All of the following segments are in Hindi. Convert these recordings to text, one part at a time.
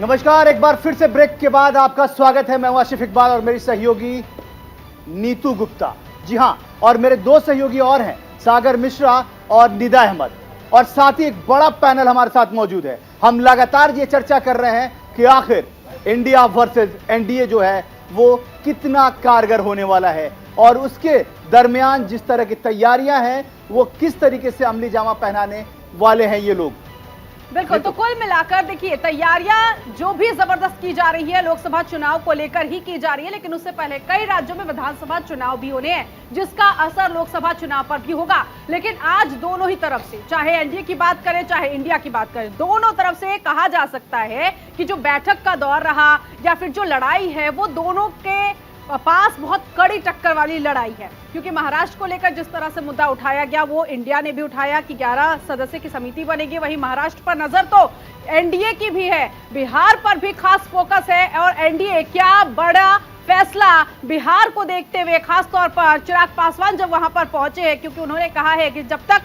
नमस्कार, एक बार फिर से ब्रेक के बाद आपका स्वागत है। मैं हूं आशिफ इकबाल और मेरी सहयोगी नीतू गुप्ता। जी हां, और मेरे दो सहयोगी और हैं, सागर मिश्रा और निदा अहमद, और साथ ही एक बड़ा पैनल हमारे साथ मौजूद है। हम लगातार ये चर्चा कर रहे हैं कि आखिर इंडिया वर्सेस एनडीए जो है वो कितना कारगर होने वाला है, और उसके दरमियान जिस तरह की तैयारियां हैं वो किस तरीके से अमली जामा पहनाने वाले हैं ये लोग। बिल्कुल, तो कुल मिलाकर देखिए तैयारियां जो भी जबरदस्त की जा रही है लोकसभा चुनाव को लेकर ही की जा रही है, लेकिन उससे पहले कई राज्यों में विधानसभा चुनाव भी होने हैं जिसका असर लोकसभा चुनाव पर भी होगा। लेकिन आज दोनों ही तरफ से, चाहे एनडीए की बात करें चाहे इंडिया की बात करें, दोनों तरफ से कहा जा सकता है कि जो बैठक का दौर रहा या फिर जो लड़ाई है वो दोनों के पास बहुत कड़ी टक्कर वाली लड़ाई है। क्योंकि महाराष्ट्र को लेकर जिस तरह से मुद्दा उठाया गया वो इंडिया ने भी उठाया कि 11 सदस्य की समिति बनेगी, वहीं महाराष्ट्र पर नजर तो एनडीए की भी है, बिहार पर भी खास फोकस है। और एनडीए क्या बड़ा फैसला बिहार को देखते हुए, खासतौर पर चिराग पासवान जब वहां पर पहुंचे हैं, क्योंकि उन्होंने कहा है कि जब तक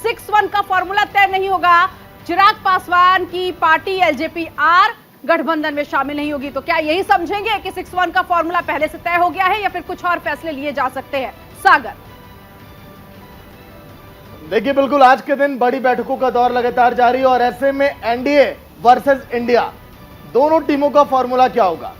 6-1 का फॉर्मूला तय नहीं होगा चिराग पासवान की पार्टी एलजेपी आर गठबंधन में शामिल नहीं होगी। तो क्या यही समझेंगे कि 6-1 का फॉर्मूला पहले से तय हो गया है या फिर कुछ और फैसले लिए जा सकते हैं? सागर, देखिए बिल्कुल आज के दिन बड़ी बैठकों का दौर लगातार जारी है, और ऐसे में एनडीए वर्सेस इंडिया दोनों टीमों का फॉर्मूला क्या होगा,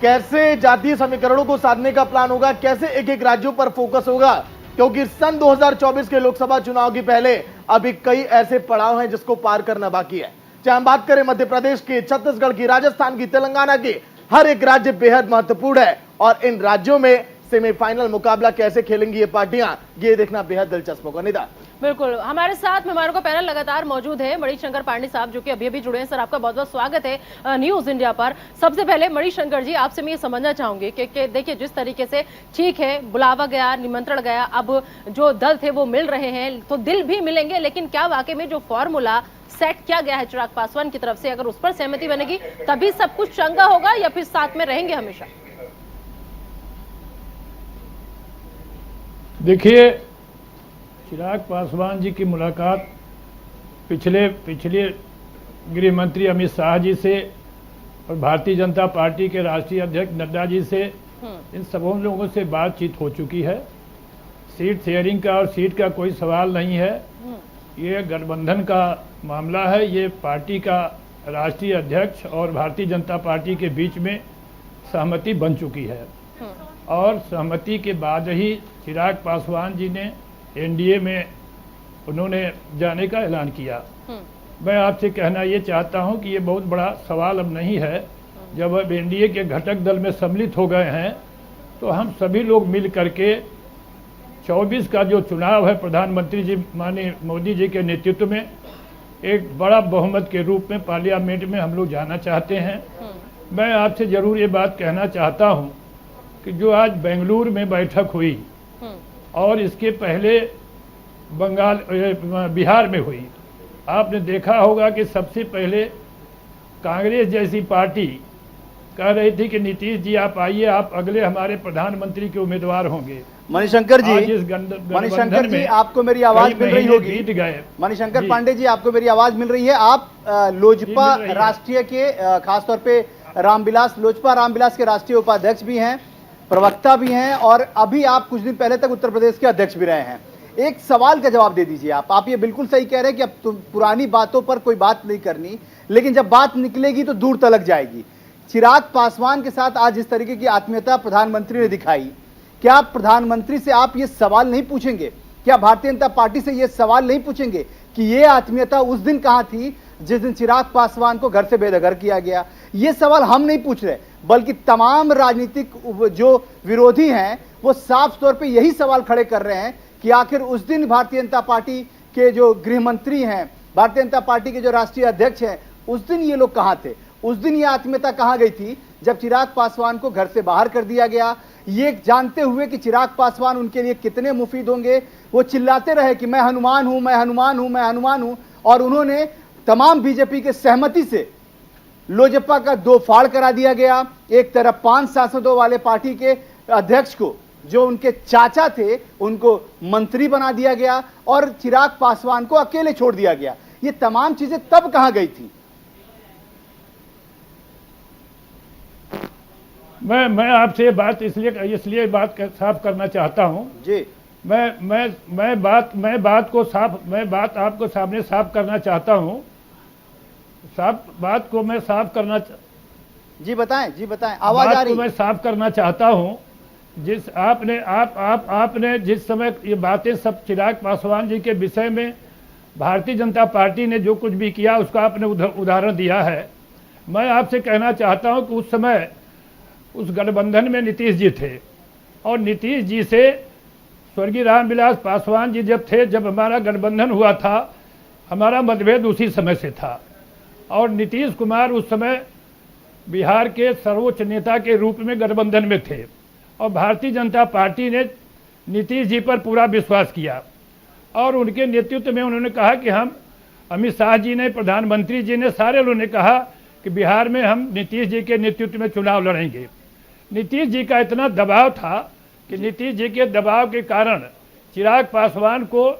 कैसे जातीय समीकरणों को साधने का प्लान होगा, कैसे एक एक राज्यों पर फोकस होगा, क्योंकि सन 2024 के लोकसभा चुनाव के पहले अभी कई ऐसे पड़ाव हैं जिसको पार करना बाकी है। चाहे हम बात करें मध्य प्रदेश की, छत्तीसगढ़ की, राजस्थान की, तेलंगाना की, हर एक राज्य बेहद महत्वपूर्ण है, और इन राज्यों में सेमीफाइनल मुकाबला कैसे खेलेंगी ये पार्टियां, ये देखना बेहद दिलचस्प होगा। निदा, बिल्कुल, हमारे साथ मेहमानों का पैनल लगातार मौजूद है। मणिशंकर पांडे साहब जो कि अभी अभी जुड़े हैं, सर आपका बहुत बहुत स्वागत है न्यूज इंडिया पर। सबसे पहले मणिशंकर जी, आपसे मैं ये समझना चाहूंगी कि देखिए जिस तरीके से ठीक है बुलावा गया, निमंत्रण गया, अब जो दल थे वो मिल रहे हैं तो दिल भी मिलेंगे, लेकिन क्या वाकई में जो फॉर्मूला सेट किया गया है चिराग पासवान की तरफ से, अगर उस पर सहमति बनेगी तभी सब कुछ चंगा होगा या फिर साथ में रहेंगे हमेशा? देखिए, चिराग पासवान जी की मुलाकात पिछले गृह मंत्री अमित शाह जी से और भारतीय जनता पार्टी के राष्ट्रीय अध्यक्ष नड्डा जी से, इन सबों लोगों से बातचीत हो चुकी है। सीट शेयरिंग का और सीट का कोई सवाल नहीं है, ये गठबंधन का मामला है। ये पार्टी का राष्ट्रीय अध्यक्ष और भारतीय जनता पार्टी के बीच में सहमति बन चुकी है, और सहमति के बाद ही चिराग पासवान जी ने एनडीए में उन्होंने जाने का ऐलान किया। मैं आपसे कहना ये चाहता हूं कि ये बहुत बड़ा सवाल अब नहीं है। जब अब एनडीए के घटक दल में सम्मिलित हो गए हैं तो हम सभी लोग मिल करके 24 का जो चुनाव है प्रधानमंत्री जी माननीय मोदी जी के नेतृत्व में एक बड़ा बहुमत के रूप में पार्लियामेंट में हम लोग जाना चाहते हैं। मैं आपसे जरूर ये बात कहना चाहता हूँ कि जो आज बेंगलुरु में बैठक हुई और इसके पहले बिहार में हुई, आपने देखा होगा कि सबसे पहले कांग्रेस जैसी पार्टी कह रही थी कि नीतीश जी आप आइए, आप अगले हमारे प्रधानमंत्री के उम्मीदवार होंगे। मणिशंकर जी आपको मेरी आवाज मिल रही होगी। बीत गए। मणिशंकर पांडे जी आपको मेरी आवाज मिल रही है। आप लोजपा राष्ट्रीय के खासतौर पे लोजपा रामविलास के राष्ट्रीय उपाध्यक्ष भी हैं, प्रवक्ता भी हैं, और अभी आप कुछ दिन पहले तक उत्तर प्रदेश के अध्यक्ष भी रहे हैं। एक सवाल का जवाब दे दीजिए। आप ये बिल्कुल सही कह रहे हैं कि अब पुरानी बातों पर कोई बात नहीं करनी, लेकिन जब बात निकलेगी तो दूर तलक जाएगी। चिराग पासवान के साथ आज इस तरीके की आत्मीयता प्रधानमंत्री ने दिखाई, क्या प्रधानमंत्री से आप ये सवाल नहीं पूछेंगे, क्या भारतीय जनता पार्टी से ये सवाल नहीं पूछेंगे कि ये आत्मीयता उस दिन कहां थी जिस दिन चिराग पासवान को घर से बेदखल किया गया? ये सवाल हम नहीं पूछ रहे, बल्कि तमाम राजनीतिक जो विरोधी हैं वो साफ तौर पे यही सवाल खड़े कर रहे हैं कि आखिर उस दिन भारतीय जनता पार्टी के जो गृह मंत्री हैं, भारतीय जनता पार्टी के जो राष्ट्रीय अध्यक्ष हैं, उस दिन ये लोग कहां थे? उस दिन ये आत्मीयता कहां गई थी जब चिराग पासवान को घर से बाहर कर दिया गया? ये जानते हुए कि चिराग पासवान उनके लिए कितने मुफीद होंगे, वो चिल्लाते रहे कि मैं हनुमान हूं, मैं हनुमान हूं, मैं हनुमान हूं, और उन्होंने तमाम बीजेपी के सहमति से लोजपा का 2 फाड़ करा दिया गया। एक तरफ 5 सांसदों वाले पार्टी के अध्यक्ष को, जो उनके चाचा थे, उनको मंत्री बना दिया गया, और चिराग पासवान को अकेले छोड़ दिया गया। ये तमाम चीजें तब कहां गई थी? मैं आपसे ये बात इसलिए साफ करना चाहता हूं। जी मैं बात आपको सामने साफ करना चाहता हूं। बात को मैं साफ करना जी बताएं आवाज आ रही मैं साफ करना चाहता हूं। जिस आपने जिस समय ये बातें सब चिराग पासवान जी के विषय में भारतीय जनता पार्टी ने जो कुछ भी किया उसका आपने उदाहरण दिया है। मैं आपसे कहना चाहता हूं कि उस समय उस गठबंधन में नीतीश जी थे और नीतीश जी से स्वर्गीय रामविलास पासवान जी जब हमारा गठबंधन हुआ था, हमारा मतभेद उसी समय से था और नीतीश कुमार उस समय बिहार के सर्वोच्च नेता के रूप में गठबंधन में थे और भारतीय जनता पार्टी ने नीतीश जी पर पूरा विश्वास किया और उनके नेतृत्व में उन्होंने कहा कि हम, अमित शाह जी ने, प्रधानमंत्री जी ने, सारे लोगों ने कहा कि बिहार में हम नीतीश जी के नेतृत्व में चुनाव लड़ेंगे। नीतीश जी का इतना दबाव था कि नीतीश जी के दबाव के कारण चिराग पासवान को,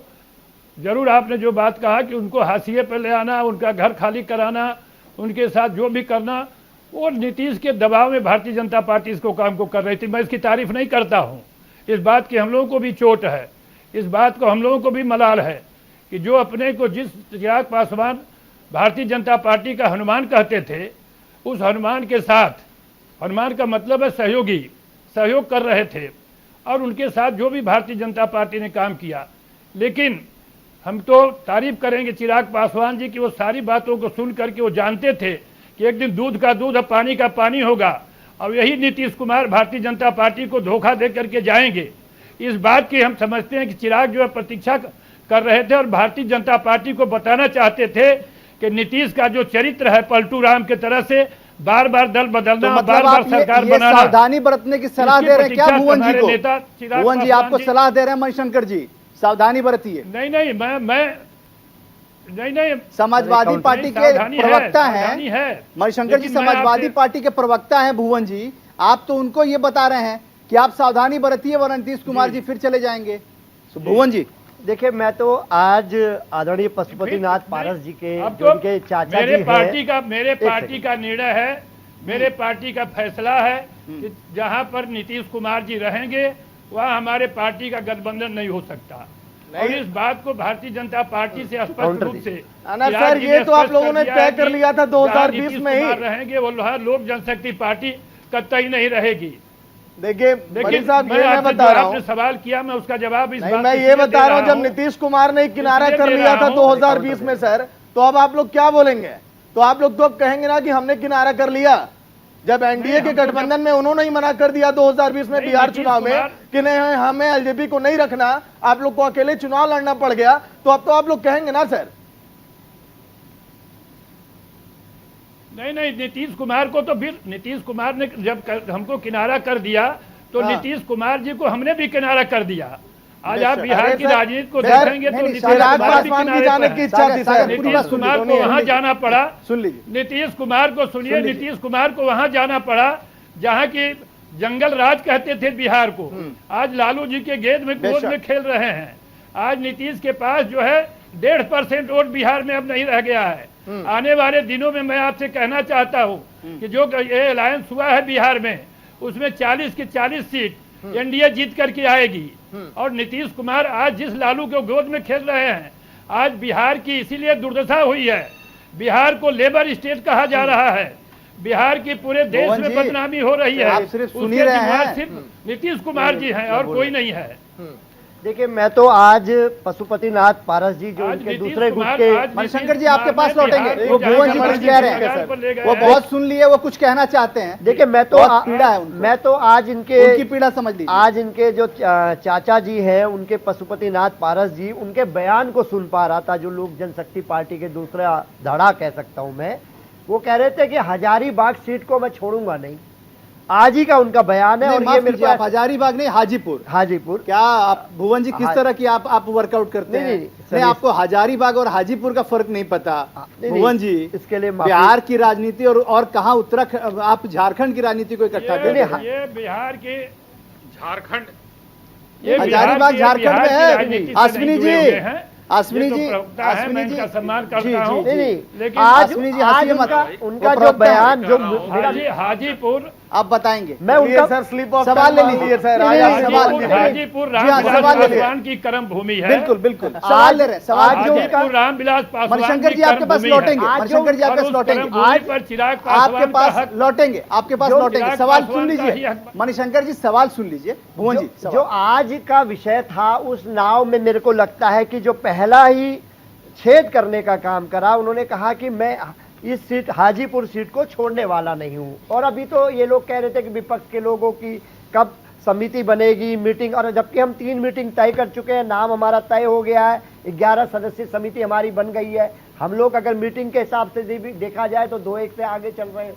जरूर आपने जो बात कहा कि उनको हाशिए पर ले आना, उनका घर खाली कराना, उनके साथ जो भी करना, वो नीतीश के दबाव में भारतीय जनता पार्टी इसको काम को कर रही थी। मैं इसकी तारीफ नहीं करता हूँ, इस बात की हम लोगों को भी चोट है, इस बात को हम लोगों को भी मलाल है कि जो अपने को जिस चिराग पासवान भारतीय जनता पार्टी का हनुमान कहते थे, उस हनुमान के साथ, हनुमान का मतलब है सहयोगी, सहयोग कर रहे थे और उनके साथ जो भी भारतीय जनता पार्टी ने काम किया। लेकिन हम तो तारीफ करेंगे चिराग पासवान जी की, वो सारी बातों को सुन करके वो जानते थे कि एक दिन दूध का दूध और पानी का पानी होगा और यही नीतीश कुमार भारतीय जनता पार्टी को धोखा दे करके जाएंगे। इस बात की हम समझते हैं कि चिराग जो है प्रतीक्षा कर रहे थे और भारतीय जनता पार्टी को बताना चाहते थे कि नीतीश का जो चरित्र है पलटू राम के तरह से बार बार दल बदलना, तो मतलब बार बार सरकार ये बनाना, सावधानी बरतने की सलाह दे रहे हैं क्या भुवन जी को? भुवन जी आपको जी सलाह दे रहे हैं मणिशंकर जी, सावधानी बरतिए। नहीं, मैं नहीं, समाजवादी पार्टी के प्रवक्ता हैं मणिशंकर जी, समाजवादी पार्टी के प्रवक्ता हैं भुवन जी, आप तो उनको ये बता रहे हैं कि आप सावधानी बरतिए वरना नीतीश कुमार जी फिर चले जाएंगे। तो भुवन जी देखिए, मैं तो आज आदरणीय पशुपतिनाथ पारस जी के जो उनके चाचा मेरे जी पार्टी का निर्णय है, मेरे पार्टी का फैसला है कि जहां पर नीतीश कुमार जी रहेंगे वहां हमारे पार्टी का गठबंधन नहीं हो सकता और इस बात को भारतीय जनता पार्टी से स्पष्ट रूप से सर, ये तो आप लोगों ने तय कर लिया था 2020 में ही रहेंगे, वो लोक जनशक्ति पार्टी कतई नहीं रहेगी। देखिए साहब, ये मैं बता रहा हूँ, सवाल किया, मैं उसका जवाब मैं ये बता रहा हूँ, जब नीतीश कुमार ने किनारा कर लिया था 2020 में सर, तो अब आप लोग क्या बोलेंगे? तो आप लोग तो अब कहेंगे ना कि हमने किनारा कर लिया। जब एनडीए के गठबंधन में उन्होंने ही मना कर दिया 2020 में बिहार चुनाव में कि नहीं, हमें एलजेपी को नहीं रखना, आप लोग को अकेले चुनाव लड़ना पड़ गया, तो अब तो आप लोग कहेंगे ना सर? नहीं, नीतीश कुमार को तो फिर नीतीश कुमार ने जब हमको किनारा कर दिया तो नीतीश कुमार जी को हमने भी किनारा कर दिया। आज आप बिहार की राजनीति को देखेंगे तो नीतीश पासवान की जाने की इच्छा थी सर, नीतीश कुमार को वहां जाना पड़ा। सुन लीजिए, नीतीश कुमार को सुनिए, नीतीश कुमार को वहां जाना पड़ा जहां की जंगल राज कहते थे बिहार को, आज लालू जी के गोद में खेल रहे हैं। आज नीतीश के पास जो है 1.5% वोट बिहार में अब नहीं रह गया है। आने वाले दिनों में मैं आपसे कहना चाहता हूं कि जो ये अलायंस हुआ है बिहार में, उसमें 40 की 40 सीट एनडीए जीत करके आएगी और नीतीश कुमार आज जिस लालू के गोद में खेल रहे हैं, आज बिहार की इसीलिए दुर्दशा हुई है। बिहार को लेबर स्टेट कहा जा रहा है, बिहार की पूरे देश में बदनामी हो रही है। आप सिर्फ सुन ही रहे हैं, सिर्फ नीतीश कुमार जी हैं और कोई नहीं है। देखिए, मैं तो आज पशुपतिनाथ पारस जी जो उनके दूसरे गुट के, मणिशंकर जी आपके पास लौटेंगे, वो भुवन जी कुछ कह रहे हैं, वो बहुत सुन लिए, वो कुछ कहना चाहते हैं। देखिए, मैं तो पीड़ा है उनको, मैं तो आज उनकी पीड़ा समझ लीजिए। आज इनके जो चाचा जी हैं, उनके पशुपतिनाथ पारस जी, उनके बयान को सुन पा रहा था, जो लोक जनशक्ति पार्टी के दूसरा धड़ा कह सकता हूं मैं। वो कह रहे थे कि हजारीबाग सीट को मैं छोड़ूंगा नहीं, आज ही का उनका बयान है। और ये मेरे पास हजारीबाग नहीं, हाजीपुर। क्या आप भुवन जी किस तरह की आप वर्कआउट करते हैं? नहीं, आपको हजारीबाग और हाजीपुर का फर्क नहीं पता भुवन जी। इसके लिए बिहार की राजनीति और कहाँ उत्तराखंड, आप झारखंड की राजनीति को इकट्ठा कर रहे हैं। ये बिहार के झारखंड, हजारीबाग झारखंड में है। अश्विनी जी, का सम्मान करता हूँ, लेकिन आज उनका जो बयान, जो आप बताएंगे। मैं उनका सर स्लिप ऑफ सवाल ले लीजिए सर। नहीं, आज सवाल सवाल ले हाजीपुर जी हाँ, सवाल रामविलास ले लीजिए। पासवान की कर्म भूमि है। बिल्कुल बिल्कुल सवाल ले रहे हैं, सवाल जो हाजीपुर रामविलास पासवान मणिशंकर की जी आपके पास कर्म भूमि है। लौटेंगे, आज मणिशंकर जी आपके और पास उस लौटेंगे, कर्म भूमि पर चिराग आपके पासवान का पास हक लौटेंगे, आपके पास जो लौटेंगे। चिराग सवाल पासवान सुन का ही लीजिए हक- मणिशंकर जी, सवाल सुन लीजिए। भुवन जी जो सवाल। आज का विषय था उस नाव में मेरे को लगता है कि जो पहला ही छेद करने का काम करा, उन्होंने कहा कि मैं इस सीट हाजीपुर सीट को छोड़ने वाला नहीं हूं। और अभी तो ये लोग कह रहे थे कि विपक्ष के लोगों की कब समिति बनेगी, मीटिंग, और जबकि हम 3 मीटिंग तय कर चुके हैं, नाम हमारा तय हो गया है, 11 सदस्यीय समिति हमारी बन गई है। हम लोग अगर मीटिंग के हिसाब से देखा जाए तो 2-1 से आगे चल रहे हैं।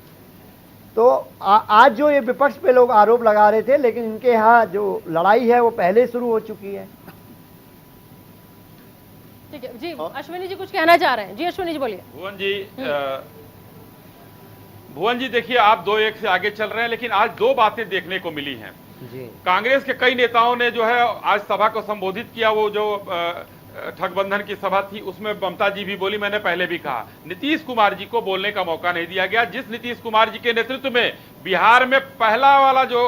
तो आज जो ये विपक्ष पे लोग आरोप लगा रहे थे, लेकिन इनके यहाँ जो लड़ाई है वो पहले शुरू हो चुकी है। ठीक है जी, अश्विनी जी कुछ कहना चाह रहे हैं। जी अश्विनी जी बोलिए। भुवन जी देखिए, आप 2-1 से आगे चल रहे हैं, लेकिन आज 2 बातें देखने को मिली हैं। जी कांग्रेस के कई नेताओं ने जो है आज सभा को संबोधित किया। वो जो ठगबंधन की सभा थी उसमें ममता जी भी बोली, मैंने पहले भी कहा, नीतीश कुमार जी को बोलने का मौका नहीं दिया गया। जिस नीतीश कुमार जी के नेतृत्व में बिहार में पहला वाला जो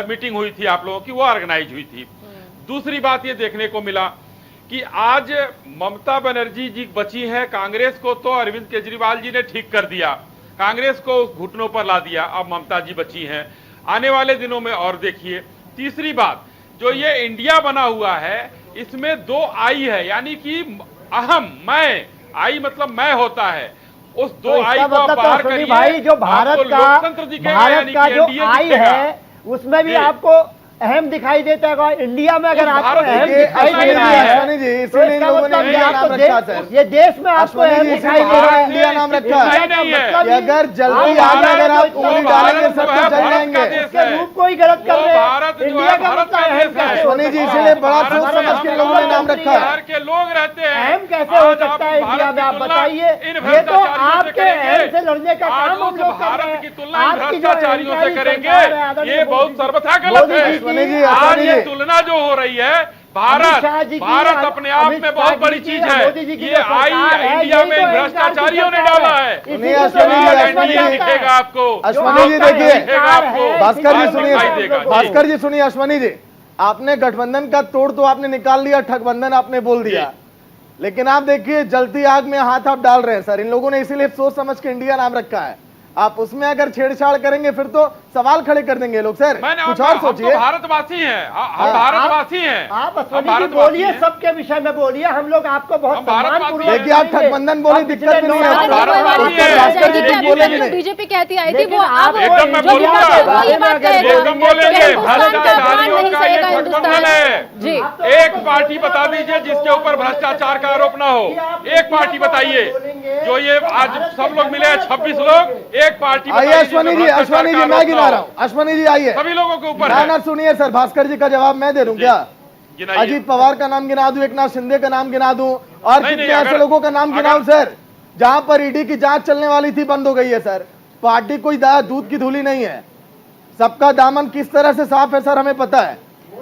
मीटिंग हुई थी आप लोगों की, वो ऑर्गेनाइज हुई थी। दूसरी बात ये देखने को मिला कि आज ममता बनर्जी जी बची हैं, कांग्रेस को तो अरविंद केजरीवाल जी ने ठीक कर दिया, कांग्रेस को घुटनों पर ला दिया, अब ममता जी बची हैं। आने वाले दिनों में और देखिए। तीसरी बात, जो ये इंडिया बना हुआ है, इसमें 2 आई है, यानी कि अहम, मैं, आई मतलब मैं होता है, उस 2 आई को आप बाहर करिए। भाई जो भारत आपको का लोकतंत्र दिखेगा, यानी कि जो NDA आई दिखेगा। है उसमें भी जी। आपको अहम दिखाई देता है। इंडिया में अगर उस आपको भारत अहम के दिखाई दे रहा अश्विनी जी, है तो इसीलिए इसका लोगों ने मतलब इंडिया नाम रखा सर। ये देश में आपको अश्विनी अहम जी, दिखाई दे रहा भारत है। इंडिया नाम रखा है। इसका नहीं है। मतलब कि अगर जल्दी आगे अगर आप उंगली डालेंगे सब कुछ चल जाएंगे। इसके रूप को ही गलत कर वो रहे भारत हैं। जो इंडिया है, का भारत मतलब का अहम देश कैसे है। हो अश्विनी जी, सकता है? इसीलिए बड़ा भारत सोच में समझ के हम लोगों ने नाम रखा है। बिहार के लोग रहते हैं। अहम कैसे हो आज आप सकता है भारत इंडिया में? की आप तुलना बताइए। इन ये तो भ्रष्टाचारियों से आपके करेंगे। अहम से लड़ने का आज काम हम उस लोग कर भारत रहे की हैं। तुलना इन आपकी जो भ्रष्टाचारियों से अहंकारी करेंगे, सरकार है, आदरणीय ये बहुत मोदी जी। सर्वथा गलत मोदी जी है। अश्विनी जी, आज अश्विनी ये जी। तुलना जो हो रही है, अमित शाह जी की, भारत अपने आप अमित में शाह बहुत जी बड़ी की, चीज है। मोदी जी की ये जो सरकार आई है, इंडिया यही में तो इन अहंकार की भ्रष्टाचारियों ने सरकार डाला है। है। इसी नहीं, को तो अश्विनी जी, अहंकार अश्विनी जी, कहता है। दिखेगा आपको। अश्विनी जी जो आपका देखिए, दिखेगा आपको। है, भास्कर जी इसी को सुनिए, दिखाई देगा। भास्कर जी सुनिए। अश्विनी जी, आपने गठबंधन का तोड़ तो आपने निकाल लिया, ठगबंधन आपने बोल दिया, लेकिन आप देखिए जलती आग में हाथ आप डाल रहे हैं सर। इन लोगों ने इसीलिए सोच समझ के इंडिया नाम रखा है। आप उसमें अगर छेड़छाड़ करेंगे फिर तो सवाल खड़े कर देंगे लोग सर। कुछ और सोचिए। हम तो भारतवासी हैं, हम भारतवासी हैं। आप हम अश्विनी जी भारतवासी बोलिए, हैं। सबके विषय में बोलिए। हम लोग आपको बहुत हम भारतवासी सम्मानपूर्वक हैं। देखिए, आप ठगबंधन बोले, दिक्कत भी नहीं है। भास्कर जी कुछ बोलेंगे नहीं। बीजेपी कहती आई थी लेकिन वो आप अब एकदम मैं जो बोलूंगा। निकाले, वो ये बात कहेगा एकदम बोलेंगे, कि हिंदुस्तान का अपमान भ्रष्टाचारियों नहीं का ये सहेगा ठगबंधन हिंदुस्तान। है। जी एक पार्टी बता दीजिए जिसके ऊपर भ्रष्टाचार का आरोप ना हो। एक पार्टी बताइए जो ये आज सब लोग मिले हैं, 26 लोग, एक पार्टी आइए बताइए अश्विनी जी, जिसमें अश्विनी जी, भ्रष्टाचार का मैं आरोप गिना ना रहा हो। हूँ। अश्विनी जी आइए। सभी लोगों के ऊपर ना है। ना सुनिए सर, भास्कर जी का जवाब मैं दे दूं क्या? गिनाइए। अजीत पवार का नाम गिना दूं, एकनाथ शिंदे का नाम गिना दूं, और नहीं, कितने नहीं, ऐसे अगर- लोगों का नाम गिनाऊं सर? जहां पर ईडी की जांच चलने वाली थी, बंद हो गई है सर। पार्टी कोई दूध की धूली नहीं है, सबका दामन किस तरह से साफ है सर, हमें पता है।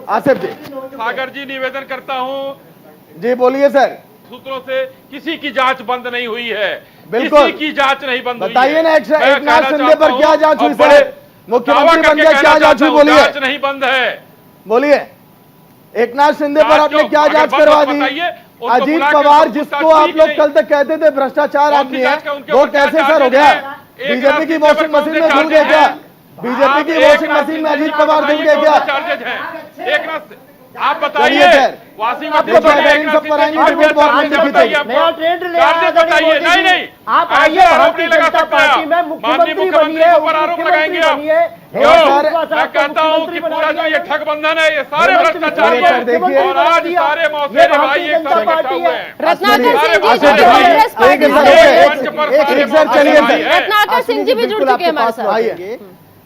आसिफ जी। सागर जी, निवेदन करता हूं, जी बोलिए सर। सूत्रों से किसी की जांच बंद नहीं हुई है। बिल्कुल। किसी की जांच नहीं बंद हुई है। बताइए ना, मैं एकनाथ कहना शिंदे चाहता पर क्या हूं, जांच हुई और सर? बड़े मुख्यमंत्री दावा बन करके गया, कहना क्या जांच चाहता हुई हूं, बोलिए? जांच नहीं बंद है। बोलिए। एकनाथ शिंदे पर जांच आपने जो- क्या अगर जांच बंद करवा हो दी? बताइए, उनको अजीत बुला के पवार उनको जिसको पूछताछ आप की लोग नहीं। कल तक कहते थे भ्रष्टाचार कौन सी आदमी है, जांच का उनके वो ऊपर क्या कैसे सर हो चार्जेज गया? हैं? एक लाख बीजेपी की सिंह वॉशिंग पर मशीन कौन में से घुल गए चार्जेज क्या? हैं? बीजेपी आप की एक वॉशिंग लाख मशीन में सिंह अजीत पर पवार घुल बताइए गए कौन क्या? से चार्जेज हैं? एक लाख आप चलिए बताइए। सर। वॉशिंग आपको मशीन पता में है, एक इन लाख सब पर सिंह आएंगे, पर रिपोर्ट बहुत चार्जेज लंबी बताइए थी। आपको। नया ट्रेंड ले आया चार्जेज आदरणीय बताइए। मोदी नहीं जी। नहीं, आप ऐसे आइए, आरोप भारतीय नहीं लगा जनता सकते पार्टी आप। में माननीय मुख्यमंत्री मुख्यमंत्री बनिए, के ऊपर आरोप लगाएंगे आप। क्यों सर? मैं कहता हूं कि पूरा जो ये ठगबंधन है, ये सारे भ्रष्टाचारी सर, देखिए। हैं। और आज सारे मौसेरे भाई एक साथ इकट्ठा हुए हैं। रत्नाकर सिंह जी अच्छा, जो देखिए, कांग्रेस पार्टी एक से सर, जुड़े हैं। मंच पर एक सारे सर, चलिए मौसेरे भाई सर। हैं। रत्नाकर सिंह जी भी जुड़ चुके हैं हमारे साथ। आइए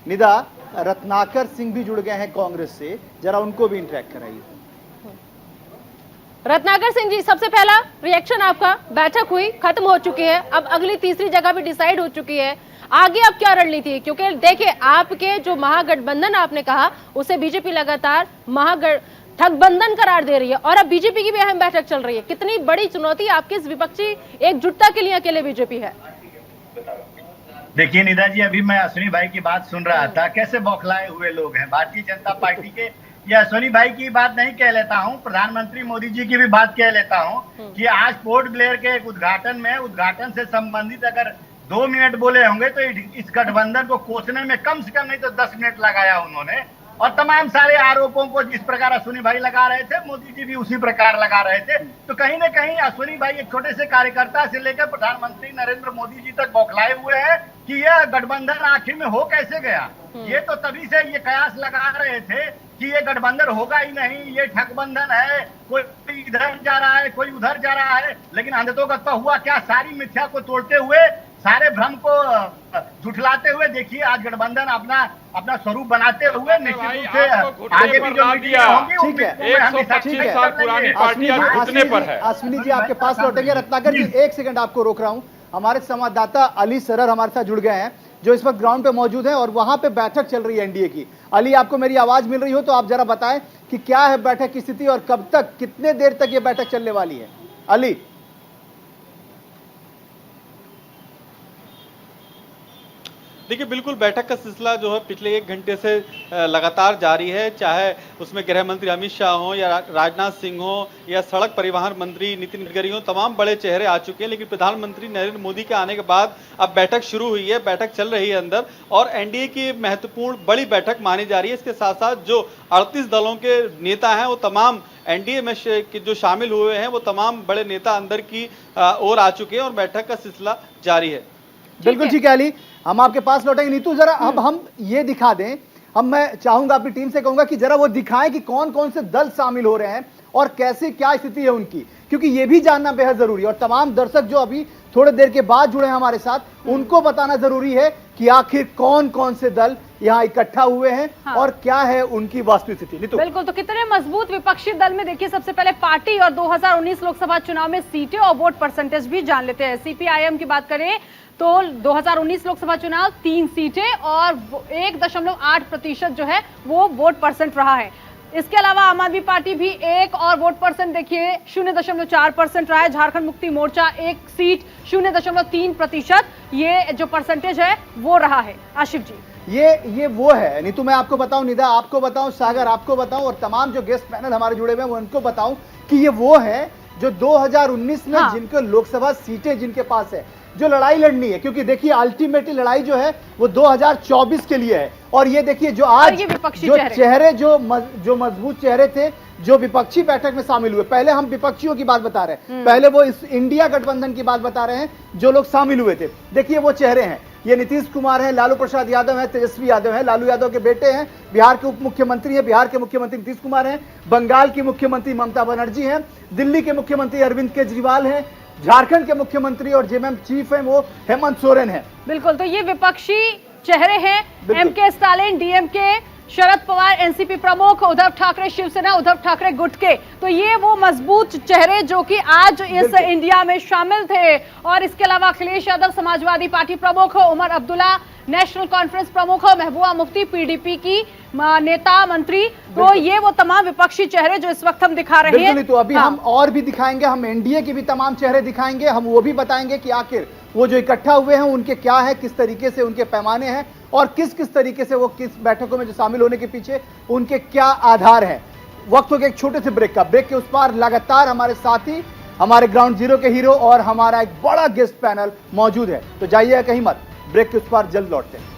निदा, रत्नाकर सिंह भी जुड़ गए हैं कांग्रेस से, जरा उनको भी इंटरेक्ट कराइए। रत्नाकर सिंह जी, सबसे पहला रिएक्शन आपका, बैठक हुई, खत्म हो चुकी है, अब अगली तीसरी जगह भी डिसाइड हो चुकी है, आगे अब क्या रणनीति है? क्योंकि देखिए, आपके जो महागठबंधन आपने कहा, उसे बीजेपी लगातार ठगबंधन करार दे रही है, और अब बीजेपी की भी अहम बैठक चल रही है। कितनी बड़ी चुनौती आपकी इस विपक्षी एकजुटता के लिए अकेले बीजेपी है? देखिए निदा जी, अभी मैं अश्विनी भाई की बात सुन रहा था, कैसे बौखलाए हुए लोग हैं भारतीय जनता पार्टी के। ये अश्विनी भाई की बात नहीं कह लेता हूं, प्रधानमंत्री मोदी जी की भी बात कह लेता हूं कि आज पोर्ट ब्लेयर के एक उद्घाटन से संबंधित अगर 2 मिनट बोले होंगे तो इस गठबंधन को कोसने में कम से कम नहीं तो 10 मिनट लगाया उन्होंने। और तमाम सारे आरोपों को जिस प्रकार अश्विनी भाई लगा रहे थे, मोदी जी भी उसी प्रकार लगा रहे थे। तो कहीं ना कहीं अश्विनी भाई एक छोटे से कार्यकर्ता से लेकर प्रधानमंत्री नरेंद्र मोदी जी तक बौखलाए हुए हैं कि यह गठबंधन आखिर में हो कैसे गया। ये तो तभी से ये कयास लगा रहे थे कि ये गठबंधन होगा ही नहीं, ये ठगबंधन है, कोई इधर जा रहा है, कोई उधर जा रहा है। लेकिन अंधतोगत्वा हुआ क्या, सारी मिथ्या को तोड़ते हुए, सारे भ्रम को झुठलाते हुए देखिए आज गठबंधन अपना स्वरूप बनाते हुए निश्चित रूप से आगे भी जो मीटिंग होंगी ठीक है, 125 साल पुरानी पार्टी आज घुटने पर है। अश्विनी जी आपके पास लौटेंगे। रत्नाकर जी, एक सेकंड आपको रोक रहा हूं। हमारे संवाददाता अली सरर हमारे साथ जुड़ गए हैं, जो इस वक्त ग्राउंड पे मौजूद है और वहां पे बैठक चल रही है एनडीए की। अली, आपको मेरी आवाज मिल रही हो तो आप जरा बताएं कि क्या है बैठक की स्थिति और कब तक, कितने देर तक ये बैठक चलने वाली है। अली। देखिए, बिल्कुल बैठक का सिलसिला जो है पिछले 1 घंटे से लगातार जारी है, चाहे उसमें गृह मंत्री अमित शाह हो या राजनाथ सिंह हो या सड़क परिवहन मंत्री नितिन गडकरी हो, तमाम बड़े चेहरे आ चुके हैं। लेकिन प्रधानमंत्री नरेंद्र मोदी के आने के बाद अब बैठक शुरू हुई है, बैठक चल रही है अंदर, और एनडीए की महत्वपूर्ण बड़ी बैठक मानी जा रही है। इसके साथ साथ जो 38 दलों के नेता हैं वो तमाम एनडीए में जो शामिल हुए हैं वो तमाम बड़े नेता अंदर की ओर आ चुके हैं और बैठक का सिलसिला जारी है। बिल्कुल ठीक है अली, हम आपके पास लौटेंगे। नीतू, जरा अब हम ये दिखा दें, हम मैं चाहूंगा अपनी टीम से कहूंगा कि जरा वो दिखाएं कि कौन कौन से दल शामिल हो रहे हैं और कैसे क्या स्थिति है उनकी, क्योंकि ये भी जानना बेहद जरूरी है। और तमाम दर्शक जो अभी थोड़े देर के बाद जुड़े हैं हमारे साथ, उनको बताना जरूरी है कि आखिर कौन कौन से दल यहाँ इकट्ठा हुए हैं और क्या है उनकी वास्तविक स्थिति। बिल्कुल, तो कितने मजबूत विपक्षी दल में देखिए, सबसे पहले पार्टी और 2019 लोकसभा चुनाव में सीटें और वोट परसेंटेज भी जान लेते हैं। सीपीआईएम की बात करें तो 2019 लोकसभा चुनाव 3 सीटें और 1.8% जो है वो वोट परसेंट रहा है। इसके अलावा आम आदमी पार्टी भी 1 और वोट परसेंट देखिए 0.4% रहा है। झारखंड मुक्ति मोर्चा 1 सीट 0.3%, ये जो परसेंटेज है वो रहा है। आशिफ जी, ये वो है। नीतू, मैं आपको बताऊं, निदा आपको बताऊं, सागर आपको बताऊं और तमाम जो गेस्ट पैनल हमारे जुड़े हुए हैं वो उनको बताऊं कि ये वो है जो 2019 में जिनको लोकसभा सीटें जिनके पास है, जो लड़ाई लड़नी है। क्योंकि देखिए अल्टीमेटली लड़ाई जो है वो 2024 के लिए है। और ये देखिए जो आज जो चेहरे जो मजबूत चेहरे थे जो विपक्षी बैठक में शामिल हुए, पहले हम विपक्षियों की बात बता रहे हैं, पहले वो इस इंडिया गठबंधन की बात बता रहे हैं जो लोग शामिल हुए थे। देखिए वो चेहरे हैं, ये नीतीश कुमार हैं, लालू प्रसाद यादव हैं, तेजस्वी यादव हैं, लालू यादव के बेटे हैं, बिहार के उप मुख्यमंत्री हैं, बिहार के मुख्यमंत्री नीतीश कुमार हैं, बंगाल की मुख्यमंत्री ममता बनर्जी हैं, दिल्ली के मुख्यमंत्री अरविंद केजरीवाल हैं, झारखंड के मुख्यमंत्री और जेएमएम चीफ हैं वो हेमंत सोरेन हैं। बिल्कुल, तो ये विपक्षी चेहरे हैं। MK Stalin DMK, Sharad Pawar NCP प्रमुख, उद्धव ठाकरे शिवसेना, उद्धव ठाकरे गुट के, तो ये वो मजबूत चेहरे जो कि आज इस इंडिया में शामिल थे। और इसके अलावा अखिलेश यादव समाजवादी पार्टी प्रमुख, उमर अब्दुल्ला नेशनल कॉन्फ्रेंस प्रमुख, महबूबा मुफ्ती पीडीपी की नेता मंत्री, तो ये वो तमाम विपक्षी चेहरे जो इस वक्त हम दिखा रहे हैं। तो अभी हम और भी दिखाएंगे, हम एनडीए के भी तमाम चेहरे दिखाएंगे, हम वो भी बताएंगे कि आखिर वो जो इकट्ठा हुए हैं उनके क्या है, किस तरीके से उनके पैमाने हैं और किस किस तरीके से वो किस बैठकों में जो शामिल होने के पीछे उनके क्या आधार हैं। वक्त हो गया एक छोटे से ब्रेक का। ब्रेक के उस पार लगातार हमारे साथी, हमारे ग्राउंड जीरो के हीरो और हमारा एक बड़ा गेस्ट पैनल मौजूद है, तो जाइएगा कहीं मत, ब्रेक के उस पार जल्द लौटते हैं।